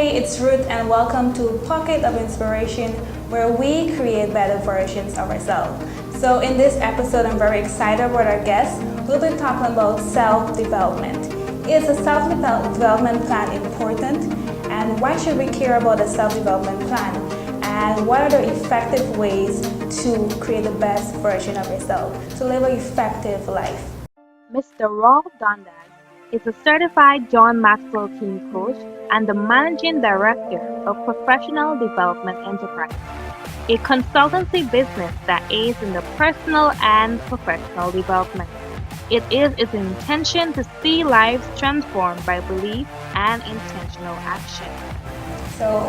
it's Ruth and welcome to Pocket of Inspiration, where we create better versions of ourselves. So in this episode, I'm very excited about our guest. We'll be talking about self-development. Is a self-development plan important? And why should we care about a self-development plan? And what are the effective ways to create the best version of yourself, to live an effective life? Mr. Rawle Dundas is a certified John Maxwell team coach and the managing director of Professional Development Enterprise, a consultancy business that aids in the personal and professional development. It is its intention to see lives transformed by belief and intentional action. So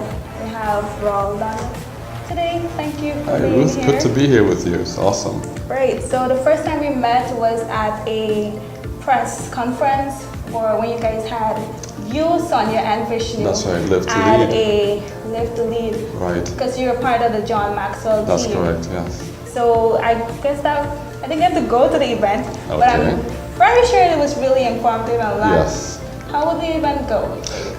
we have Rawle Dundas today. Thank you for Hi, being Ruth. here. Good to be here with you. It's awesome. Great. So the first time we met was at a press conference for when you guys had you, Sonia, and Vishnu. That's right, Live to and Lead. a Live to Lead. Right. Because you're part of the John Maxwell That's team. correct, yes. So I guess that I didn't get to go to the event, but I'm Okay. very sure it was really informative and lot. Yes. How would the event go?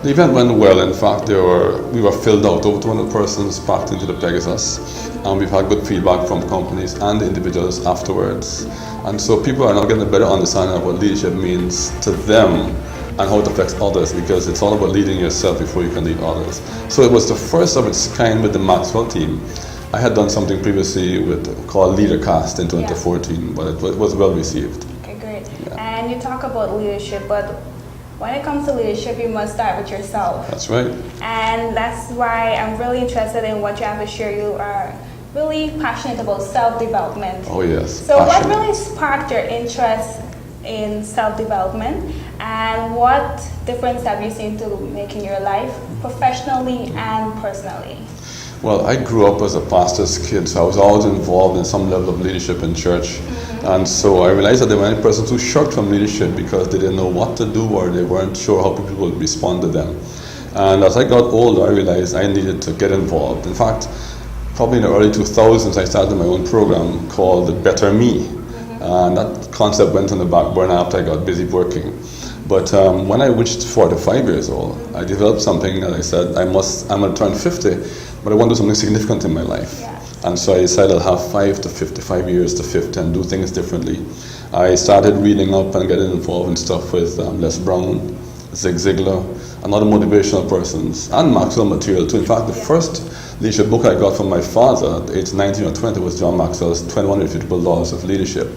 The event went well. In fact, we were filled out. Over 200 persons packed into the Pegasus. And we've had good feedback from companies and individuals afterwards. And so people are now getting a better understanding of what leadership means to them and how it affects others, because it's all about leading yourself before you can lead others. So it was the first of its kind with the Maxwell team. I had done something previously called LeaderCast in 2014, but it was well received. Okay, great. Yeah. And you talk about leadership, but when it comes to leadership, you must start with yourself. That's right. And that's why I'm really interested in what you have to share. You are really passionate about self-development. Oh, yes. So what Passionate. really sparked your interest in self-development, and what difference have you seen to make in your life, professionally and personally? Well, I grew up as a pastor's kid, so I was always involved in some level of leadership in church. And so I realized that there were many persons who shirked from leadership because they didn't know what to do or they weren't sure how people would respond to them. And as I got older, I realized I needed to get involved. In fact, probably in the early 2000s, I started my own program called Better Me. And that concept went on the back burner after I got busy working. But when I reached 45 years old, I developed something that I said, I'm going to turn 50, but I want to do something significant in my life. Yeah. And so I decided I'll have 5 to 55 years to 50 and do things differently. I started reading up and getting involved in stuff with Les Brown, Zig Ziglar, and other motivational persons, and Maxwell material too. In fact, the first leadership book I got from my father at age 19 or 20 was John Maxwell's 21 Irrefutable Laws of Leadership.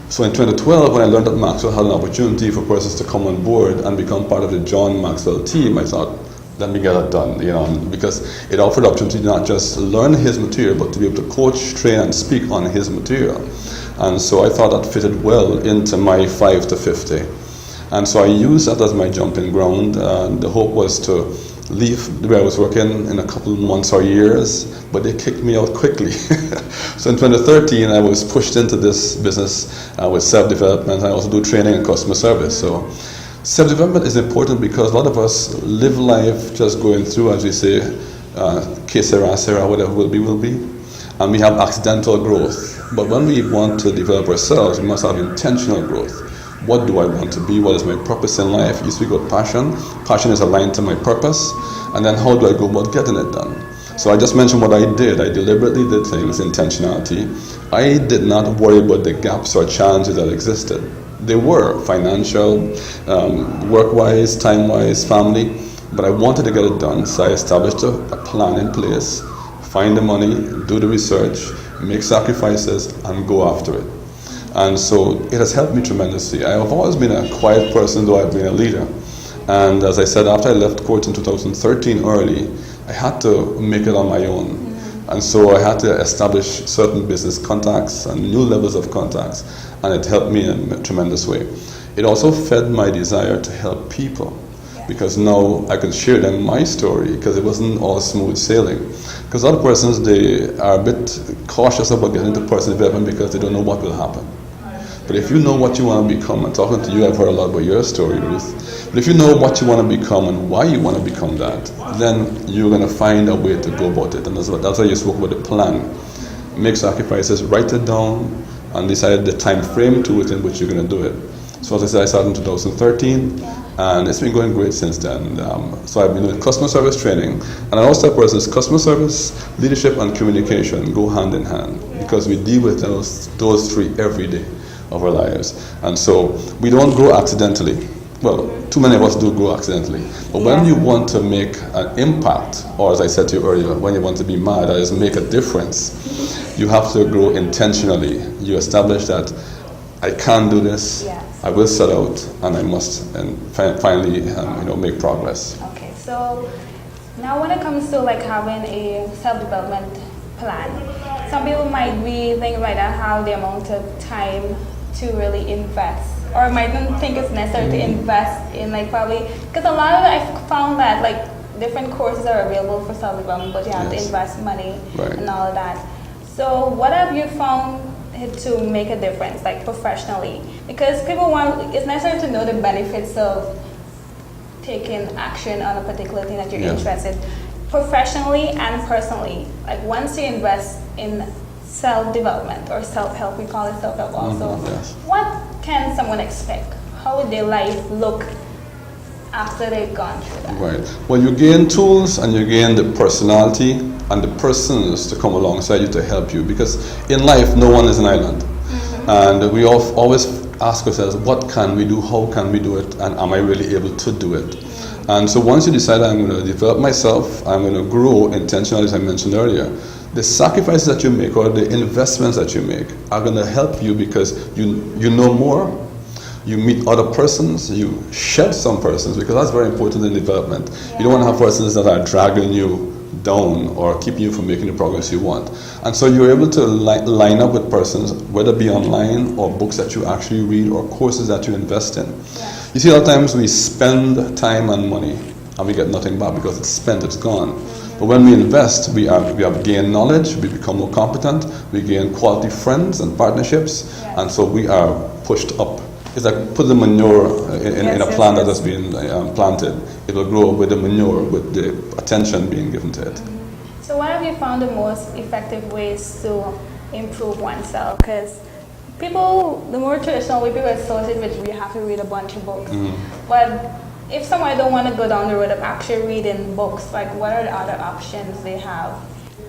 So in 2012, when I learned that Maxwell had an opportunity for persons to come on board and become part of the John Maxwell team, I thought, let me get it done, because it offered the opportunity to not just learn his material, but to be able to coach, train, and speak on his material. And so I thought that fitted well into my 5 to 50. And so I used that as my jumping ground, and the hope was to leave where I was working in a couple of months or years, but they kicked me out quickly. So in 2013, I was pushed into this business with self-development. I also do training and customer service. So self-development is important because a lot of us live life just going through, as we say, que sera, whatever will be. And we have accidental growth. But when we want to develop ourselves, we must have intentional growth. What do I want to be? What is my purpose in life? You speak about passion. Passion is aligned to my purpose. And then how do I go about getting it done? So I just mentioned what I did. I deliberately did things, intentionality. I did not worry about the gaps or challenges that existed. They were financial, work-wise, time-wise, family, but I wanted to get it done. So I established a plan in place, find the money, do the research, make sacrifices, and go after it. And so it has helped me tremendously. I have always been a quiet person, though I've been a leader. And as I said, after I left court in 2013 early, I had to make it on my own. And so I had to establish certain business contacts and new levels of contacts, and it helped me in a tremendous way. It also fed my desire to help people, because now I can share them my story, because it wasn't all smooth sailing. Because other persons, they are a bit cautious about getting into personal development because they don't know what will happen. But if you know what you want to become, and talking to you, I've heard a lot about your story, Ruth. But if you know what you want to become and why you want to become that, then you're going to find a way to go about it. And that's why you spoke about the plan. Make sacrifices, write it down, and decide the time frame to it in which you're going to do it. So as I said, I started in 2013, and it's been going great since then. So I've been doing customer service training, and I always tell persons customer service, leadership, and communication go hand in hand because we deal with those three every day of our lives. And so we don't grow accidentally. Well, too many of us do grow accidentally. But when you want to make an impact, or as I said to you earlier, when you want to be mad, that is make a difference, you have to grow intentionally. You establish that I can do this, I will set out, and I must, and finally, make progress. Okay, so now when it comes to like having a self-development plan, some people might be thinking right now how the amount of time to really invest, or might not think it's necessary to invest in like probably, because a lot of it I found that like different courses are available for self-development, but you have to invest money and all of that. So what have you found to make a difference, like professionally? Because people it's necessary to know the benefits of taking action on a particular thing that you're interested in, professionally and personally. Like once you invest in self-development or self-help, we call it self-help also, what can someone expect? How would their life look after they've gone through that? Right. Well, you gain tools and you gain the personality and the persons to come alongside you to help you, because in life no one is an island. And we always ask ourselves, what can we do, how can we do it, and am I really able to do it? And so once you decide I'm going to develop myself, I'm going to grow intentionally, as I mentioned earlier, the sacrifices that you make or the investments that you make are going to help you, because you know more, you meet other persons, you shed some persons, because that's very important in development. You don't want to have persons that are dragging you down or keeping you from making the progress you want. And so you're able to line up with persons, whether it be online or books that you actually read or courses that you invest in. You see, a lot of times we spend time and money and we get nothing back because it's spent, it's gone. But when we invest, we have gained knowledge, we become more competent, we gain quality friends and partnerships, and so we are pushed up. It's like put the manure in a plant that has been planted. It will grow with the manure, with the attention being given to it. So what have you found the most effective ways to improve oneself? Because people, the more traditional way people associate with, we have to read a bunch of books. But if someone don't want to go down the road of actually reading books, like what are the other options they have?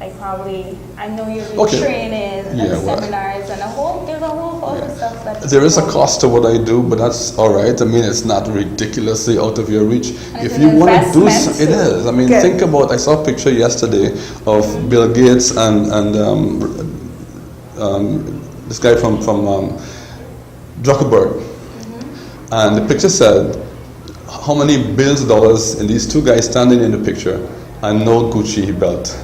Like probably, I know you do trainings and seminars and there's a whole host of stuff that there is a cost to what I do, but that's all right. I mean, it's not ridiculously out of your reach. And if you want to do it is. I mean, think about, I saw a picture yesterday of Bill Gates and this guy from Zuckerberg. And the picture said, how many billions of dollars in these two guys standing in the picture and no Gucci belt.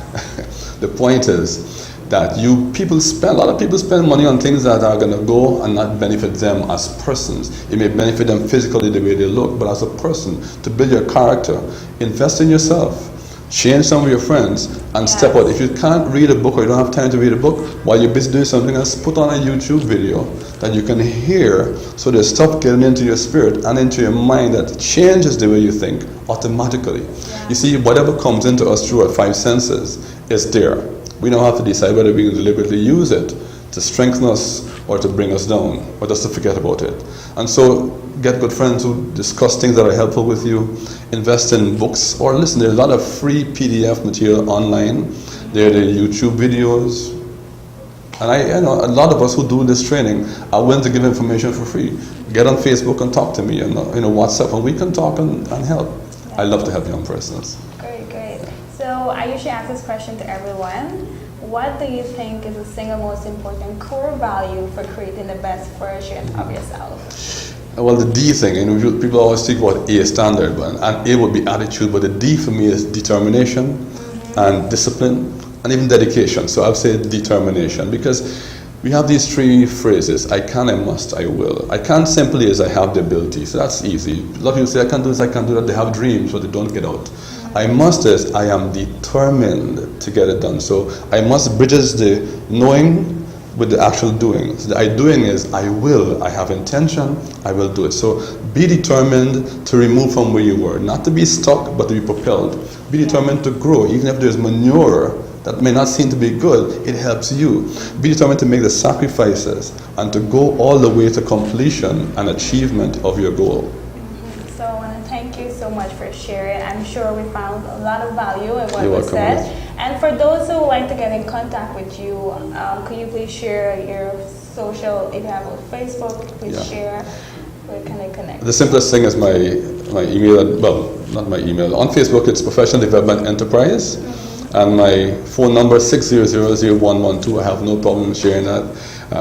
The point is that a lot of people spend money on things that are going to go and not benefit them as persons. It may benefit them physically the way they look, but as a person, to build your character, invest in yourself, change some of your friends, and step out. If you can't read a book or you don't have time to read a book, while you're busy doing something else, put on a YouTube video that you can hear, so there's stuff getting into your spirit and into your mind that changes the way you think automatically. You see, whatever comes into us through our five senses is there. We don't have to decide whether we can deliberately use it to strengthen us or to bring us down, or just to forget about it. And so get good friends who discuss things that are helpful with you, invest in books, or listen, there's a lot of free PDF material online. There are the YouTube videos. And a lot of us who do this training are willing to give information for free. Get on Facebook and talk to me, and WhatsApp, and we can talk and help. I love to help young persons. Great. So I usually ask this question to everyone. What do you think is the single most important core value for creating the best version of yourself? Well, the D thing, people always speak about A standard, and A would be attitude, but the D for me is determination and discipline and even dedication. So I'd say determination, because we have these three phrases: I can, I must, I will. I can simply is I have the ability, so that's easy. A lot of people say I can do this, I can do that. They have dreams, but they don't get out. I must is I am determined to get it done. So I must bridges the knowing with the actual doing. So the I doing is I will, I have intention, I will do it. So be determined to remove from where you were, not to be stuck, but to be propelled. Be determined to grow, even if there's manure that may not seem to be good, it helps you. Be determined to make the sacrifices and to go all the way to completion and achievement of your goal. So I want to thank you so much for sharing. I'm sure we found a lot of value in what You're was welcome, said. Ruth. And for those who would like to get in contact with you, could you please share your social, if you have a Facebook, please share. Where can I connect? The simplest thing is my email, well, not my email. On Facebook, it's Professional Development Enterprise. And my phone number, 6000112. I have no problem sharing that.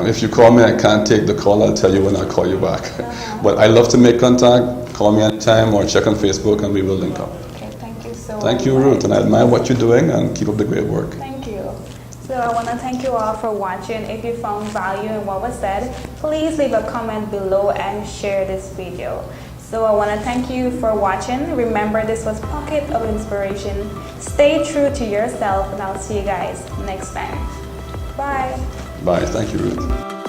If you call me, I can't take the call. I'll tell you when I call you back. But I love to make contact. Call me anytime or check on Facebook and we will link up. Okay, thank you so much. Thank you, Ruth. And I admire what you're doing and keep up the great work. Thank you. So I want to thank you all for watching. If you found value in what was said, please leave a comment below and share this video. So I want to thank you for watching. Remember, this was Pocket of Inspiration. Stay true to yourself, and I'll see you guys next time. Bye. Bye. Thank you, Ruth.